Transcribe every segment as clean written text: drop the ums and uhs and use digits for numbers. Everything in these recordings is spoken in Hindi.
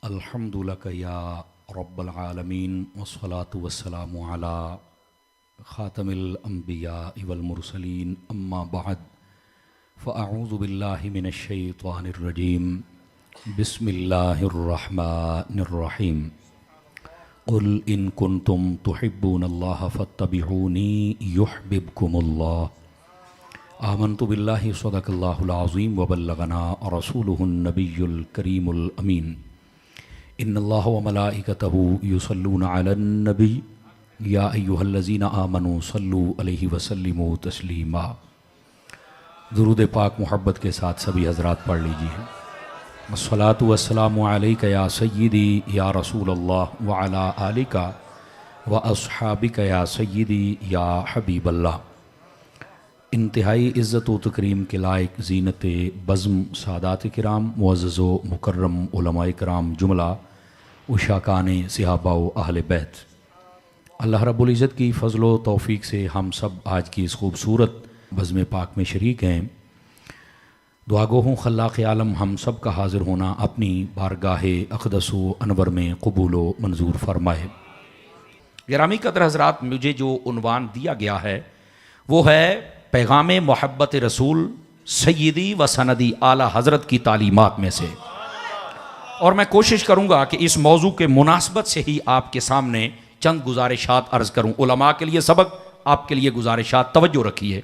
अल्हम्दुलिल्लाह या रब्बल आलमीन वस्सलातु वस्सलामु अला ख़ातमिल अंबिया वल मुरसलीन अम्मा बअद फ़अऊज़ु बिल्लाहि मिनश शैतानिर रजीम बिस्मिल्लाहिर रहमानिर रहीम क़ुल इन कुन्तुम तुहिब्बूनल्लाह फ़त्तबिऊनी युहब्बिबकुमुल्लाह आमन्तु बिल्लाहि सदक़ल्लाहुल अज़ीम व बल्लगना रसूलुहुन नबियुल करीमुल अमीन इन्नल्लाह व मलाइकतहु युसल्लूना अलन नबी या अय्युहल्लज़ीना आमनू सल्लू अलैहि वसल्लिमू तस्लीमा। दुरूद पाक मोहब्बत के साथ सभी हज़रात पढ़ लीजिए। अस्सलातु वस्सलामु अलैका या सय्यदी या रसूलल्लाह व अला आलिका व अस्हाबिका या सय्यदी या हबीबल्लाह। इंतहाई इज़्ज़त व तकरीम के लायक ज़ीनत बज़्म सादात किराम मुअज़्ज़ज़ व मुकर्रम उलमाए किराम जुमला उशाकान सिहाबा व अहले बैत, अल्लाह रब्बुल इज़्ज़त की फ़ज़ल व तौफ़ीक़ से हम सब आज की इस खूबसूरत बज़्म पाक में शरीक हैं। दुआ गो हूँ खल्लाक़ आलम हम सब का हाज़िर होना अपनी बारगाह अक़दस व अनवर में क़बूल व मंजूर फ़रमाए। गिरामी क़दर हज़रात, मुझे जो उन्वान दिया गया है वो है पैगाम मोहब्बत रसूल सय्यदी व सनदी आला हज़रत की तालीमात में से, और मैं कोशिश करूँगा कि इस मौजू के मुनासबत से ही आपके सामने चंद गुजारिशात अर्ज़ करूँ। उलमा के लिए सबक, आपके लिए गुजारिशात, तवज्जो रखिए।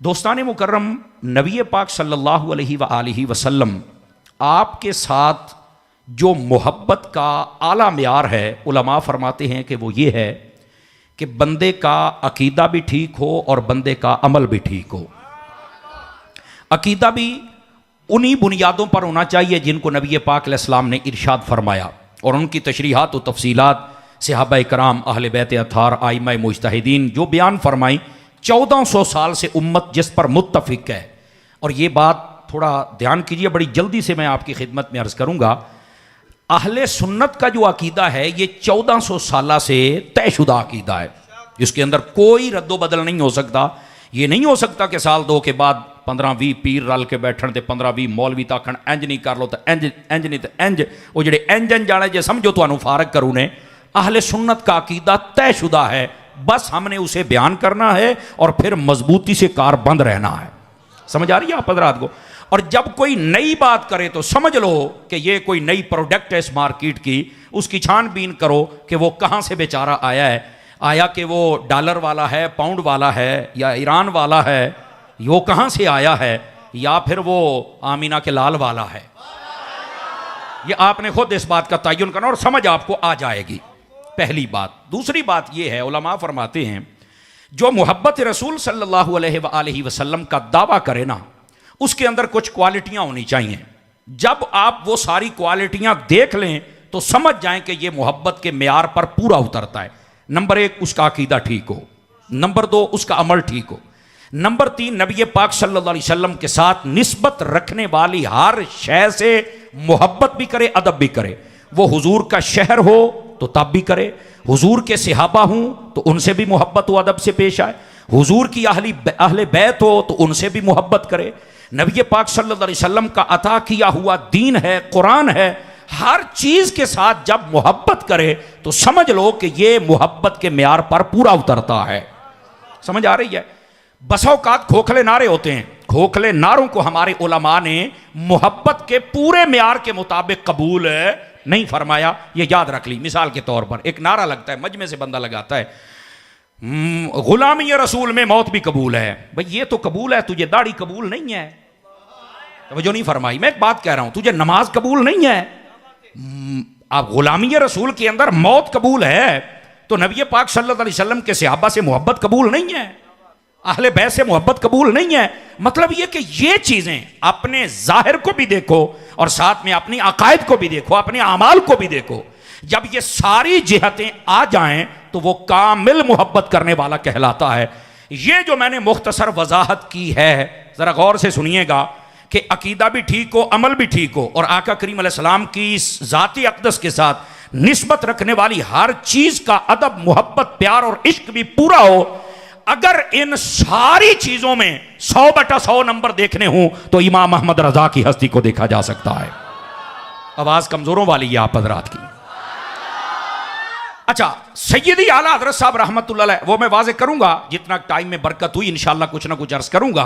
दोस्तान मुकर्रम, नबी पाक सल्लल्लाहु अलैहि व आलिहि वसल्लम आपके साथ जो मोहब्बत का आला मेयार है, उलमा फरमाते हैं कि वो ये है कि बंदे का अकीदा भी ठीक हो और बंदे का अमल भी ठीक हो। अकीदा भी उन्हीं बुनियादों पर होना चाहिए जिनको नबी पाक अलैहिस्सलाम ने इरशाद फरमाया, और उनकी तशरीहात व तफसीलात सहाबा कराम अहले बैत अतार आइम्मा मुज्तहिदीन जो बयान फरमाई। 1400 साल से उम्मत जिस पर मुत्तफिक है, और ये बात थोड़ा ध्यान कीजिए, बड़ी जल्दी से मैं आपकी खिदमत में अर्ज़ करूँगा। अहले सुन्नत का जो अकीदा है ये 1400 साल से तयशुदा अकीदा है, इसके अंदर कोई रद्दो बदल नहीं हो सकता। ये नहीं हो सकता कि साल 2 के बाद 15-20 पीर रल के बैठन ते 15-20 मौलवी ताखण इंज नहीं कर लो तो इंज नहीं तो इंज, वो जेडे इंज जाने जे समझो तो फारग करूँ ने। अहले सुन्नत का अकीदा तयशुदा है, बस हमने उसे बयान करना है और फिर मजबूती से कारबंद रहना है। समझ आ रही है आप हज़रात को? और जब कोई नई बात करे तो समझ लो कि ये कोई नई प्रोडक्ट है इस मार्केट की, उसकी छानबीन करो कि वो कहाँ से बेचारा आया है। आया कि वो डॉलर वाला है, पाउंड वाला है, या ईरान वाला है, वो कहाँ से आया है, या फिर वो आमीना के लाल वाला है। ये आपने खुद इस बात का तयन करना और समझ आपको आ जाएगी, पहली बात। दूसरी बात ये है, उलमा फरमाते हैं जो मोहब्बत रसूल सल्लल्लाहु अलैहि वसल्लम का दावा करे ना, उसके अंदर कुछ क्वालिटियां होनी चाहिए। जब आप वो सारी क्वालिटियां देख लें तो समझ जाएं कि ये मोहब्बत के मेयार पर पूरा उतरता है। नंबर 1, उसका अकीदा ठीक हो। नंबर 2, उसका अमल ठीक हो। नंबर 3, नबी पाक सल्लल्लाहु अलैहि वसल्लम के साथ निस्बत रखने वाली हर शय से मोहब्बत भी करे, अदब भी करे। वो हुजूर का शहर हो तो तब भी करे, हुजूर के सहाबा हूं तो उनसे भी मोहब्बत व अदब से पेश आए, हुजूर की अहले बैत हो तो उनसे भी मोहब्बत करे। नबी पाक सल्लल्लाहु अलैहि वसल्लम का अता किया हुआ दीन है, कुरान है, हर चीज के साथ जब मोहब्बत करे तो समझ लो कि ये मोहब्बत के मेयार पर पूरा उतरता है। समझ आ रही है? बसौकात खोखले नारे होते हैं, खोखले नारों को हमारे उलमा ने मोहब्बत के पूरे मेयार के मुताबिक कबूल नहीं फरमाया, ये याद रख ली। मिसाल के तौर पर एक नारा लगता है, मजमे से बंदा लगाता है, गुलामी रसूल में मौत भी कबूल है। भाई ये तो कबूल है, तुझे दाढ़ी कबूल नहीं है। तो जो नहीं फरमाई, मैं एक बात कह रहा हूं, तुझे नमाज कबूल नहीं है। आप गुलामी रसूल के अंदर मौत कबूल है तो नबी पाक सल्लल्लाहु अलैहि वसल्लम के सहाबा से मोहब्बत कबूल नहीं है, अहले बैत से मोहब्बत कबूल नहीं है। मतलब ये कि ये चीजें अपने जाहिर को भी देखो और साथ में अपनी अकायद को भी देखो, अपने अमाल को भी देखो। जब ये सारी जिहतें आ जाएं तो वो कामिल मोहब्बत करने वाला कहलाता है। ये जो मैंने मुख्तसर वजाहत की है, जरा गौर से सुनिएगा कि अकीदा भी ठीक हो, अमल भी ठीक हो, और आका करीम अलैहिस्सलाम की ज़ाती अक़दस के साथ निस्बत रखने वाली हर चीज का अदब, मोहब्बत, प्यार और इश्क भी पूरा हो। अगर इन सारी चीजों में 100/100 नंबर देखने हों तो इमाम अहमद रजा की हस्ती को देखा जा सकता है। आवाज कमजोरों वाली है आप हजरात की। अच्छा, सैयदी आला हजरत साहब रहमतुल्लाह अलैह, वो मैं वाज़े करूंगा जितना टाइम में बरकत हुई, इंशाअल्लाह कुछ ना कुछ अर्ज करूंगा।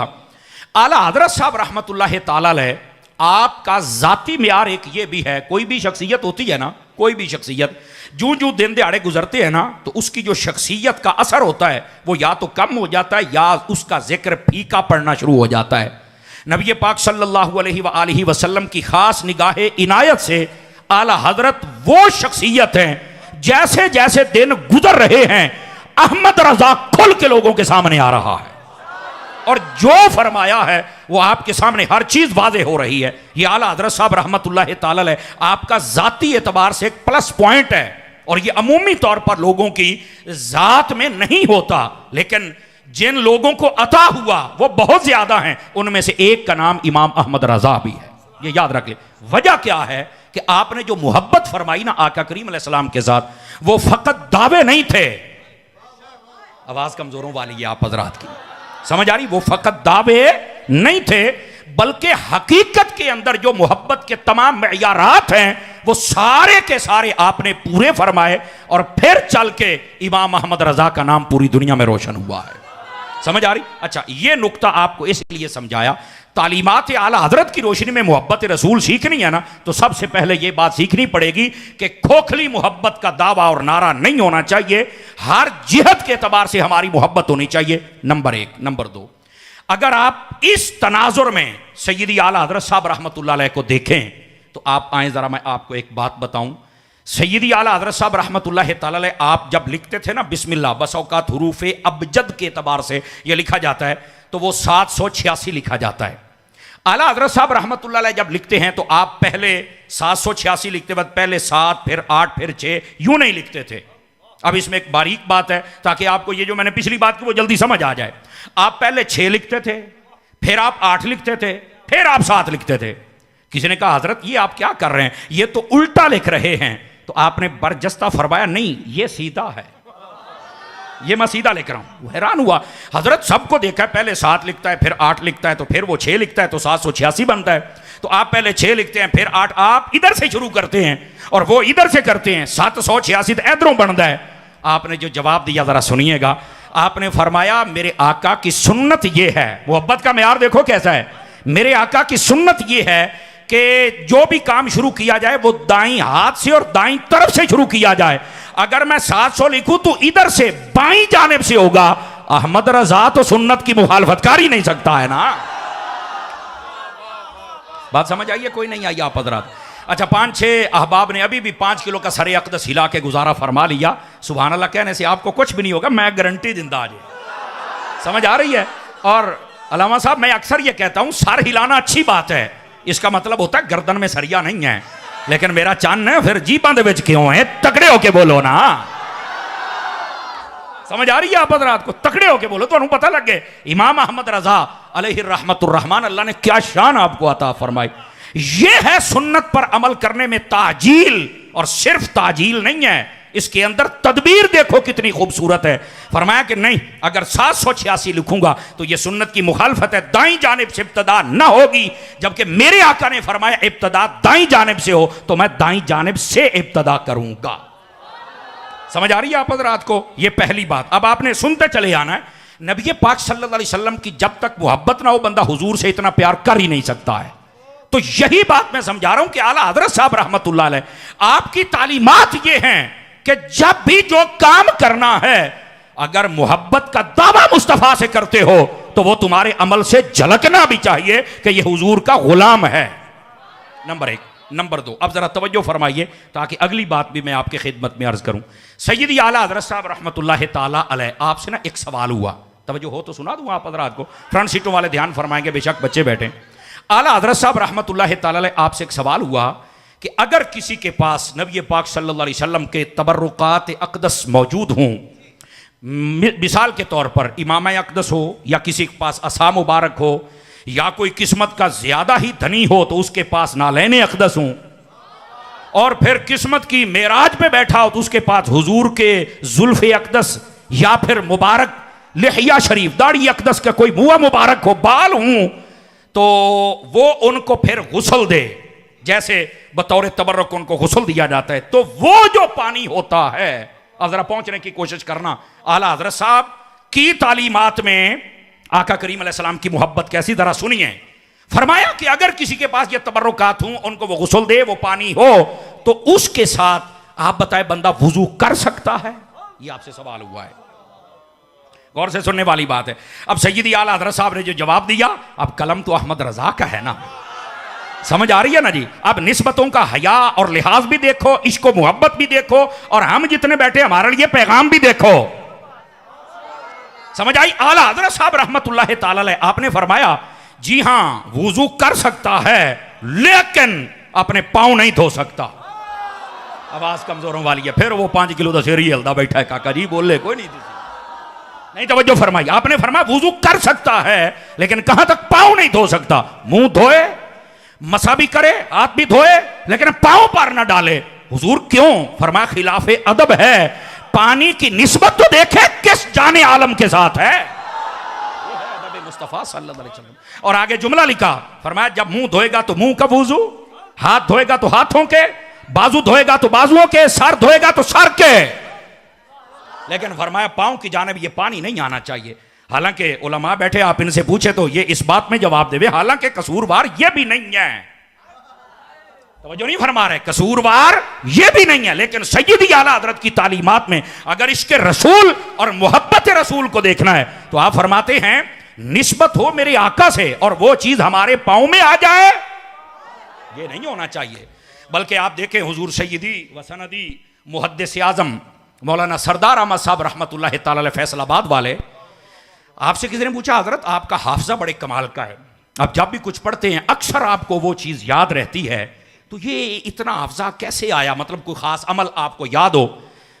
आला हजरत साहब रहमतुल्लाह ताला अलैह, आपका जाती म्यार एक ये भी है, कोई भी शख्सियत होती है ना, कोई भी शख्सियत जूं जूं दिन दिहाड़े गुजरते हैं ना, तो उसकी जो शख्सियत का असर होता है वो या तो कम हो जाता है या उसका जिक्र फीका पड़ना शुरू हो जाता है। नबी पाक सल्लल्लाहु अलैहि वसल्लम की खास निगाह इनायत से आला हजरत वो शख्सियत हैं, जैसे जैसे दिन गुजर रहे हैं अहमद रजा खुल के लोगों के सामने आ रहा है और जो फरमाया है वो आपके सामने हर चीज वाज़े हो रही है। ये आला हजरत साहब रहमतुल्लाह ताला अलैह आपका जाती एतबार से एक प्लस पॉइंट है और ये अमूमी तौर पर लोगों की जात में नहीं होता, लेकिन जिन लोगों को अता हुआ वो बहुत ज्यादा हैं, उनमें से एक का नाम इमाम अहमद रजा भी है। ये याद रख ले। वजह क्या है कि आपने जो मोहब्बत फरमाई ना आका करीम अलैहिस्सलाम के साथ, वो फकत दावे नहीं थे। आवाज कमजोरों वाली है आप हजरात की, समझ आ रही? वो फकत दावे नहीं थे, बल्कि हकीकत के अंदर जो मोहब्बत के तमाम मयारात हैं वो सारे के सारे आपने पूरे फरमाए और फिर चल के इमाम अहमद रजा का नाम पूरी दुनिया में रोशन हुआ है। समझ आ रही? अच्छा, ये नुक्ता आपको इसलिए समझाया, तालीमात आला हजरत की रोशनी में मोहब्बत रसूल सीखनी है ना, तो सबसे पहले ये बात सीखनी पड़ेगी कि खोखली मोहब्बत का दावा और नारा नहीं होना चाहिए, हर जिहत के एतबार से हमारी मोहब्बत होनी चाहिए, नंबर एक। नंबर दो, अगर आप इस तनाजुर में सैयदी आला हजरत साहब रहमतुल्लाह अलैह को देखें तो आप आए जरा मैं आपको एक बात बताऊं। सैयदी आला हजरत साहब रहमतुल्लाह ताला अलैह आप जब लिखते थे ना बिस्मिल्लाह, बस औकात हुरूफे अबजद के एतबार से यह लिखा जाता है तो वो 786 लिखा जाता है। आला हजरत साहब रहमतुल्लाह अलैह जब लिखते हैं तो आप पहले 786 लिखते वक्त पहले 7 फिर 8 फिर 6 यूं नहीं लिखते थे। अब इसमें एक बारीक बात है ताकि आपको ये जो मैंने पिछली बात की वो जल्दी समझ आ जाए। आप पहले 6 लिखते थे, फिर आप 8 लिखते थे, फिर आप 7 लिखते थे। किसी ने कहा हजरत ये आप क्या कर रहे हैं, ये तो उल्टा लिख रहे हैं। तो आपने बरजस्ता फरमाया नहीं ये सीधा है, ये मैं सीधा लिख रहा हूं। वो हैरान हुआ, हजरत सबको देखा है पहले 7 लिखता है फिर 8 लिखता है तो फिर वो 6 लिखता है तो 786 बनता है। तो आप पहले 6 लिखते हैं फिर 8, आप इधर से शुरू करते हैं और वो इधर से करते हैं, 786 तो इधरों बनता है। आपने जो जवाब दिया जरा सुनिएगा, आपने फरमाया मेरे आका की सुन्नत ये है, मोहब्बत का मेयार देखो कैसा है, मेरे आका की सुन्नत ये है कि जो भी काम शुरू किया जाए वो दाईं हाथ से और दाईं तरफ से शुरू किया जाए। अगर मैं 700 लिखूं तो इधर से बाईं जानिब से होगा। अहमद रजा तो सुन्नत की मुखालफत कर ही नहीं सकता है ना। बात समझ आइए कोई नहीं आई आप हजरात? अच्छा, 5-6 अहबाब ने अभी भी 5 किलो का सरे अक़दस हिला के गुजारा फरमा लिया। सुभान अल्लाह कहने से आपको कुछ भी नहीं होगा, मैं गारंटी दिंदा आज। समझ आ रही है? और अलामा साहब मैं अक्सर ये कहता हूं सर हिलाना अच्छी बात है, इसका मतलब होता है गर्दन में सरिया नहीं है, लेकिन मेरा चन्न है फिर जीपां दे विच क्यों है, तकड़े होके बोलो ना। समझ आ रही है आप हजरात को? तकड़े होके बोलो तो पता लगे। इमाम अहमद रजा अलैहि रहमतुर रहमान, अल्लाह ने क्या शान आपको अता फरमाई। ये है सुन्नत पर अमल करने में ताजील, और सिर्फ ताजील नहीं है, इसके अंदर तदबीर देखो कितनी खूबसूरत है। फरमाया कि नहीं, अगर 786 लिखूंगा तो यह सुन्नत की मुखालफत है, दाईं जानिब से इब्तदा ना होगी, जबकि मेरे आका ने फरमाया इब्तदा दाईं जानिब से हो तो मैं दाईं जानिब से इब्तदा करूंगा। समझ आ रही है आप हजरात को? यह पहली बात। अब आपने सुनते चले आना है, नबी पाक सल्लल्लाहु अलैहि वसल्लम की जब तक मोहब्बत ना हो बंदा हुजूर से इतना प्यार कर ही नहीं सकता है। तो यही बात मैं समझा रहा हूं कि आला हजरत साहब रहमतुल्लाह अलैह आपकी तालीमात ये हैं कि जब भी जो काम करना है, अगर मोहब्बत का दावा मुस्तफा से करते हो तो वो तुम्हारे अमल से झलकना भी चाहिए कि ये हुजूर का गुलाम है। नंबर 1। नंबर 2, अब जरा तवज्जो फरमाइए ताकि अगली बात भी मैं आपके खिदमत में अर्ज करूं। सैयदी आला हजरत साहब रहमतुल्लाह ताला अलैह आपसे ना एक सवाल हुआ, तवज्जो हो तो सुना दूं आप हजरात को, फ्रंट सीटों वाले ध्यान फरमाएंगे, बेशक बच्चे बैठे। आला हजरत साहब रहमतुल्लाह ताला अलैह आपसे एक सवाल हुआ कि अगर किसी के पास नबी पाक सल्लल्लाहु अलैहि वसल्लम के तबर्रुकात अक़दस मौजूद हों, मिसाल के तौर पर इमाम अक़दस हो, या किसी के पास असा मुबारक हो, या कोई किस्मत का ज्यादा ही धनी हो तो उसके पास नालैन अक़दस हों, और फिर किस्मत की मेराज पे बैठा हो तो उसके पास हुजूर के जुल्फ़े अक़दस या फिर मुबारक लिहिया शरीफ दाढ़ी अक़दस का कोई मुआ मुबारक हो, बाल हूं, तो वो उनको फिर गुस्ल दे, जैसे बतौर तबर्रुक उनको गुस्ल दिया जाता है, तो वो जो पानी होता है, अब जरा पहुंचने की कोशिश करना। आला हजरत साहब की तालीमात में आका करीम अलैहिस्सलाम की मोहब्बत कैसी, जरा सुनिए। फरमाया कि अगर किसी के पास ये तबर्रुकात हूं, उनको वो गुस्ल दे, वो पानी हो, तो उसके साथ आप बताएं बंदा वुजू कर सकता है? ये आपसे सवाल हुआ है, गौर से सुनने वाली बात है। अब सैयदी आला हज़रत साहब ने जो जवाब दिया, अब कलम तो अहमद रजा का है ना, समझ आ रही है ना जी। अब निस्बतों का हया और लिहाज भी देखो, इश्क व मोहब्बत भी देखो, और हम जितने बैठे हमारे लिए पैगाम भी देखो, समझ आई। आला हज़रत साहब रहमतुल्लाह ताला अलैह आपने फरमाया, जी हां वुजू कर सकता है, लेकिन अपने पांव नहीं धो सकता। आवाज कमजोरों वाली है, फिर वो 5 किलो का शेर ही हल्दा बैठा है, काका जी बोल ले कोई नहीं तवज्जो फरमाई। आपने फरमाया वुजू कर सकता है, लेकिन कहां तक? पांव नहीं धो सकता। मुंह धोए, मसा भी करे, हाथ भी धोए, लेकिन पांव पर ना डाले। हुजूर क्यों? फरमाया खिलाफे अदब है, पानी की निस्बत तो देखे किस जाने आलम के साथ है, मुस्तफा सल्लल्लाहु अलैहि वसल्लम। और आगे जुमला लिखा, फरमाया जब मुंह धोएगा तो मुंह का वुजू, हाथ धोएगा तो हाथों के, बाजू धोएगा तो बाजुओं के, सर धोएगा तो सर के, लेकिन फरमाया पांव की जानिब ये पानी नहीं आना चाहिए। हालांकि उलमा बैठे, आप इनसे पूछे तो ये इस बात में जवाब देवे, हालांकि कसूरवार ये भी नहीं है, तवज्जो नहीं फरमा रहे, कसूरवार ये भी नहीं है। लेकिन सैयदी आला हज़रत की तालीमात में अगर इसके रसूल और मोहब्बत रसूल को देखना है, तो आप फरमाते हैं निस्बत हो मेरे आका से और वो चीज हमारे पांव में आ जाए, ये नहीं होना चाहिए। बल्कि आप देखें हुजूर सैयदी व सनदी मुहद्दिस आज़म मौलाना सरदार अहमद साहब रहमतुल्लाह ताला अलैह फैसलाबाद वाले, आपसे किसी ने पूछा हजरत आपका हाफजा बड़े कमाल का है, आप जब भी कुछ पढ़ते हैं अक्सर आपको वो चीज़ याद रहती है, तो ये इतना हाफजा कैसे आया, मतलब कोई ख़ास अमल आपको याद हो?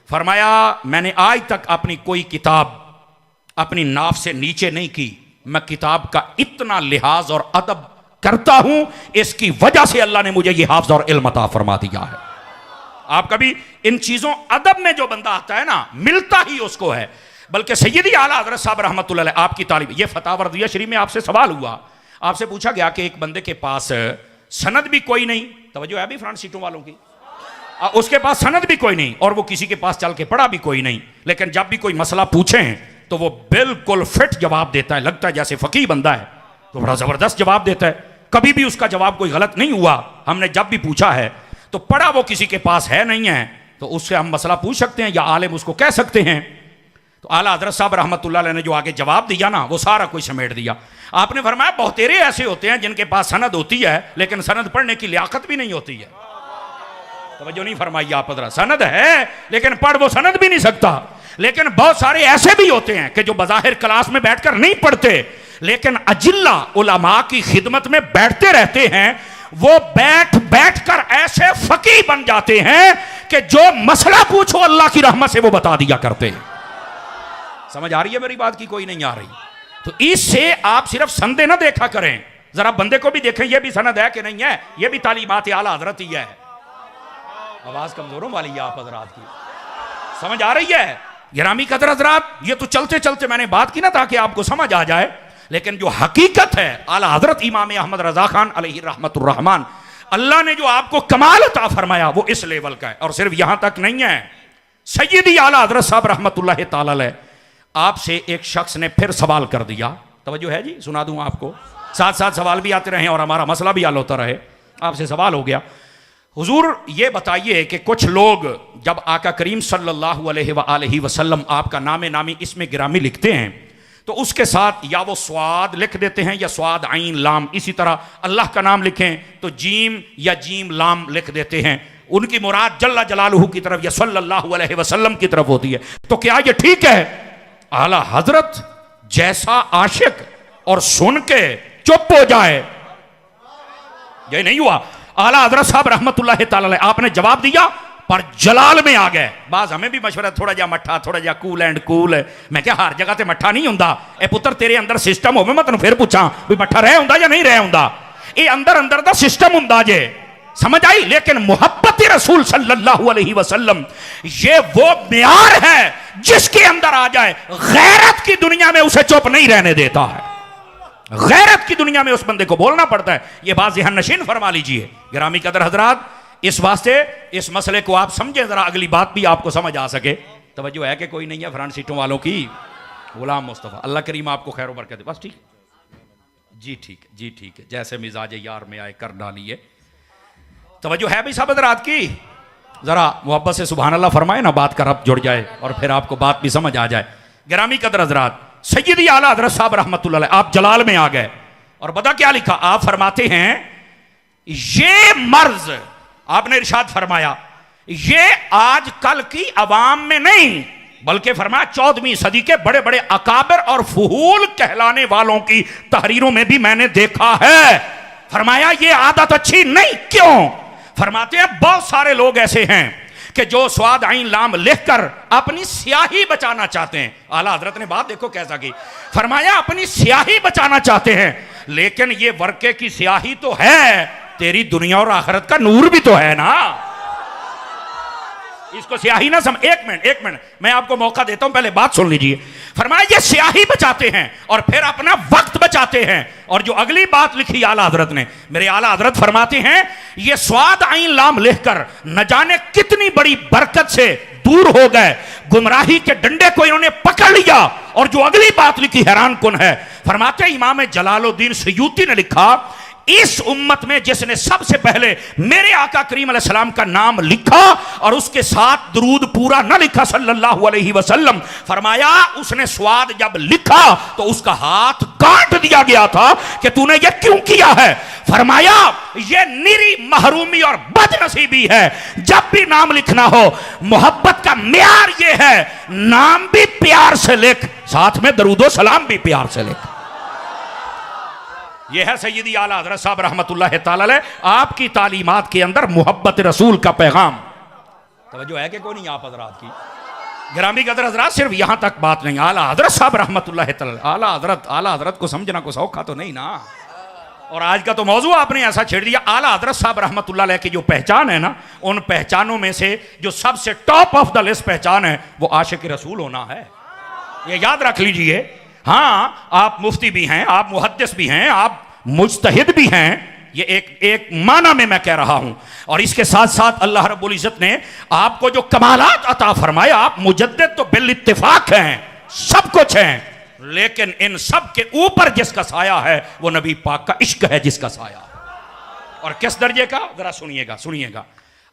फरमाया मैंने आज तक अपनी कोई किताब अपनी नाफ से नीचे नहीं की, मैं किताब का इतना लिहाज और अदब करता हूं, इसकी वजह से अल्लाह ने मुझे ये हाफजा और इल्म अता फरमा दिया है। आप कभी इन चीजों अदब में जो बंदा आता है ना, मिलता ही उसको है। बल्कि सैयदी आला हज़रत साहब रहमतुल्लाह अलैह आपकी तालीम, ये फतावा रज़िया शरीफ में आपसे सवाल हुआ, आपसे पूछा गया कि एक बंदे के पास सनद भी कोई नहीं, तवज्जो है भी फ्रंट सीटों वालों की, उसके पास सनद भी कोई नहीं और वो किसी के पास चल के पढ़ा भी कोई नहीं, लेकिन जब भी कोई मसला पूछें तो वो बिल्कुल फिट जवाब देता है, लगता है जैसे फकीह बंदा है, तो बड़ा जबरदस्त जवाब देता है, कभी भी उसका जवाब कोई गलत नहीं हुआ। हमने जब भी पूछा है तो पढ़ा वो किसी के पास है नहीं है, तो उससे हम मसला पूछ सकते हैं या आलिम उसको कह सकते हैं। तो आला हज़रत साहब रहमतुल्लाह अलैह ने जो आगे जवाब दिया ना, वो सारा कोई समेट दिया। आपने फरमाया बहुतेरे ऐसे होते हैं जिनके पास सनद होती है, लेकिन सनद पढ़ने की लियाकत भी नहीं होती है। तवज्जो नहीं फरमाई आप हज़रत, सनद है लेकिन पढ़ वो सनद भी नहीं सकता। लेकिन बहुत सारे ऐसे भी होते हैं कि जो बज़ाहिर क्लास में बैठकर नहीं पढ़ते, लेकिन अजिल्ला उलमा की खिदमत में बैठते रहते हैं, वो बैठ बैठ कर ऐसे फकीह बन जाते हैं कि जो मसला पूछो अल्लाह की रहमत से वो बता दिया करते हैं। समझ आ रही है मेरी बात की कोई नहीं आ रही? तो इससे आप सिर्फ संदे ना देखा करें, जरा बंदे को भी देखें ये भी सनद है कि नहीं है, ये भी तालीमात आला हज़रत ही है। आवाज कमजोरों वाली है आप हज़रात की, समझ आ रही है? गिरामी कदर हज़रात, ये तो चलते चलते मैंने बात की ना ताकि आपको समझ आ जाए, लेकिन जो हकीकत है आला हज़रत इमाम अहमद रज़ा खान अलैहि रहमतुर रहमान, अल्लाह ने जो आपको कमाल अता फरमाया वो इस लेवल का है। और सिर्फ यहां तक नहीं है, सैयदी आला हज़रत साहब रहमतुल्लाह ताला अलैह आपसे एक शख्स ने फिर सवाल कर दिया, तवज्जो है जी, सुना दूं आपको, साथ साथ सवाल भी आते रहे और हमारा मसला भी हल होता रहे। आपसे सवाल हो गया, हुजूर ये बताइए कि कुछ लोग जब आका करीम सल्लल्लाहु अलैहि वसल्लम आपका नामे नामी इसमें गिरामी लिखते हैं तो उसके साथ या वो स्वाद लिख देते हैं या स्वाद आइन लाम, इसी तरह अल्लाह का नाम लिखें तो जीम या जीम लाम लिख देते हैं, उनकी मुराद जल्ला जलालुहु की तरफ या सल्लल्लाहु अलैहि वसल्लम की तरफ होती है। तो क्या ये ठीक है? आला हजरत जैसा आशिक और सुन के चुप हो जाए, ये नहीं हुआ। आला हजरत साहब रहमतुल्लाह ताला अलैह आपने जवाब दिया पर जलाल में आ गए। बाज हमें भी मशवरा, थोड़ा जा मट्ठा, थोड़ा जा कूल एंड कूल। मैं क्या हर जगह ते मट्ठा नहीं हुंदा, ए पुत्र तेरे अंदर सिस्टम होवे, मैं तेन फिर पूछा भी मट्ठा रह हुंदा या नहीं रह हुंदा, ये अंदर अंदर दा सिस्टम हुंदा जे, समझ आई? लेकिन मोहब्बत रसूल सल्लल्लाहु अलैहि वसल्लम ये वो म्यार है जिसके अंदर आ जाए गैरत की दुनिया में उसे चुप नहीं रहने देता है। गैरत की दुनिया में उस बंदे को बोलना पड़ता है। ये बात ज़हन नशीन फरमा लीजिए गिरामी कदर हजरात। इस वास्ते इस मसले को आप समझें जरा, अगली बात भी आपको समझ आ सके। तवज्जो है कि कोई नहीं है फ्रंट सीटों वालों की? गुलाम मुस्तफ़ा, अल्लाह करीम आपको खैर बरकत दे। बस ठीक जी, ठीक जी, ठीक है, जैसे मिजाज यार में आए कर डालिए। तवज्जो है भी सब हजरात की? जरा मोहब्बत से सुभान अल्लाह फरमाए ना, बात का रब्त जुड़ जाए और फिर आपको बात भी समझ आ जाए। गिरामी कदर हजरात, सैयदी आला हजरत साहब रहमतुल्लाह अलैह आप जलाल में आ गए और बता क्या लिखा? आप फरमाते हैं ये मर्ज, आपने इरशाद फरमाया ये आज कल की अवाम में नहीं बल्कि फरमाया 14वीं सदी के बड़े बड़े अकाबिर और फुहूल कहलाने वालों की तहरीरों में भी मैंने देखा है। फरमाया ये आदत अच्छी नहीं। क्यों? फरमाते हैं बहुत सारे लोग ऐसे हैं कि जो स्वाद आइन लाम लिखकर अपनी स्याही बचाना चाहते हैं। आला हजरत ने बात देखो कैसा की, फरमाया अपनी स्याही बचाना चाहते हैं, लेकिन ये वर्के की स्याही तो है, तेरी दुनिया और आखिरत का नूर भी तो है ना। इसको स्याही ना सम, एक मिनट मैं आपको मौका देता हूं, पहले बात सुन लीजिए। फरमाया ये स्याही बचाते हैं और फिर अपना वक्त बचाते हैं। और जो अगली बात लिखी आला हजरत ने, मेरे आला हजरत फरमाते हैं ये स्वाद आइन लाम लिखकर न जाने कितनी बड़ी बरकत से दूर हो गए, गुमराही के डंडे को इन्होंने पकड़ लिया। और जो अगली बात लिखी हैरान कुन है, फरमाते हैं इमाम जलालुद्दीन सयूती ने लिखा इस उम्मत में जिसने सबसे पहले मेरे आका करीम अलैहिस्सलाम का नाम लिखा और उसके साथ दरूद पूरा न लिखा सल्लल्लाहु अलैहि वसल्लम, फरमाया उसने स्वाद जब लिखा तो उसका हाथ काट दिया गया था कि तूने ये क्यों किया है। फरमाया ये निरी महरूमी और बदनसीबी है। जब भी नाम लिखना हो मोहब्बत का म्यार ये है, नाम भी प्यार से लिख, साथ में दरूदो सलाम भी प्यार से लिख। यह है सैयदी आला हजरत साहब रहमतुल्लाह ताला अलैह आपकी तालीमात के अंदर मोहब्बत रसूल का पैगाम। तवज्जो है कि कोई नहीं आप हजरात की? गिरामी कदर हजरात, सिर्फ यहां तक बात नहीं, आला हजरत साहब रहमतुल्लाह ताला, आला हजरत को समझना को सौखा तो नहीं ना। और आज का तो मौजू आपने ऐसा छेड़ दिया। आला हजरत साहब रहमतुल्लाह अलैह की जो पहचान है ना, उन पहचानों में से जो सबसे टॉप ऑफ द लिस्ट पहचान है वो आशिक रसूल होना है। ये याद रख लीजिए। हाँ, आप मुफ्ती भी हैं, आप मुहद्दिस भी हैं, आप मुज्तहिद भी हैं, ये एक माना में मैं कह रहा हूं। और इसके साथ साथ अल्लाह रब्बुल इज्जत ने आपको जो कमालात अता फरमाया, आप मुजद्दिद तो बिल इत्तिफाक हैं, सब कुछ हैं, लेकिन इन सब के ऊपर जिसका साया है वो नबी पाक का इश्क है जिसका साया। और किस दर्जे का? जरा सुनिएगा।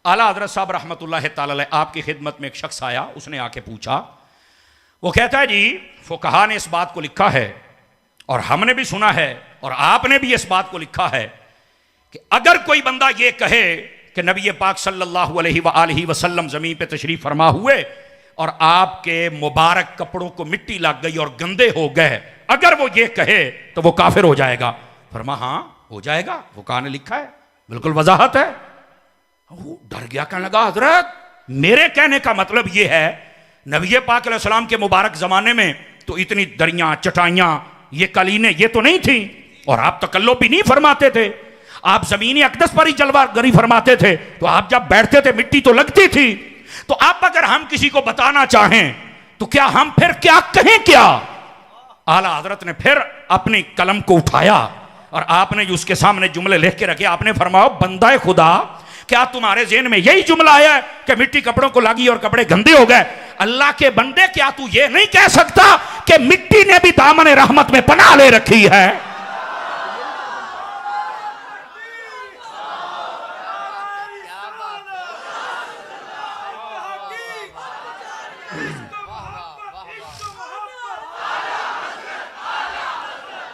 आला हजरत साहब रहमतुल्लाह ताला अलैह आपकी खिदमत में एक शख्स आया, उसने आके पूछा, वो कहता है जी फुकहा ने इस बात को लिखा है और हमने भी सुना है और आपने भी इस बात को लिखा है कि अगर कोई बंदा ये कहे कि नबी पाक सल्लल्लाहु अलैहि वसल्लम ज़मीन पे तशरीफ फरमा हुए और आपके मुबारक कपड़ों को मिट्टी लग गई और गंदे हो गए, अगर वो ये कहे तो वो काफिर हो जाएगा। फरमा हाँ हो जाएगा, फुकहा ने लिखा है, बिल्कुल वजाहत है। वो डर गया, कहने लगा हजरत मेरे कहने का मतलब ये है नबी पाक अलैहिस्सलाम के मुबारक ज़माने में तो इतनी दरियाँ चटाइयाँ ये कलीनें ये तो नहीं थी, और आप तकल्लुफ भी नहीं फरमाते थे, आप ज़मीनी अक़दस पर ही जलवागरी फरमाते थे, तो आप जब बैठते थे मिट्टी तो लगती थी। तो आप अगर हम किसी को बताना चाहें तो क्या हम फिर क्या कहें? क्या? आला हजरत ने फिर अपनी कलम को उठाया और आपने जो उसके सामने जुमले लिख के रखे, आपने फरमाया बंदा खुदा क्या तुम्हारे ज़हन में यही जुमला आया है कि मिट्टी कपड़ों को लगी और कपड़े गंदे हो गए? अल्लाह के बंदे क्या तू ये नहीं कह सकता कि मिट्टी ने भी दामन रहमत में पनाह ले रखी है?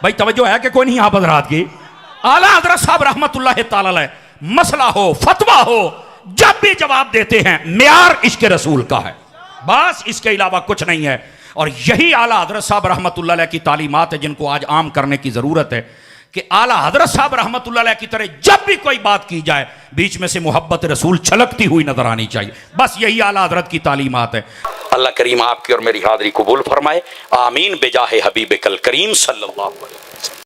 भाई तवज्जो है कि कोई नहीं आप हजरात की? आला हजरत साहब रहमतुल्लाह ताला अलैह मसला हो फतवा हो जब भी जवाब देते हैं म्यार इश्क रसूल का है, बस इसके अलावा कुछ नहीं है। और यही आला हजरत साहब रहमतुल्लाह अलैह की तालीमात है जिनको आज आम करने की जरूरत है कि आला हजरत साहब रहमतुल्लाह अलैह की तरह जब भी कोई बात की जाए बीच में से मोहब्बत रसूल छलकती हुई नजर आनी चाहिए। बस यही आला हजरत की तालीमात है। अल्लाह करीम आपकी और मेरी हाज़िरी कबूल फरमाए। आमीन बेजाहे हबीब कल करीम सल्लल्लाहु अलैहि वसल्लम।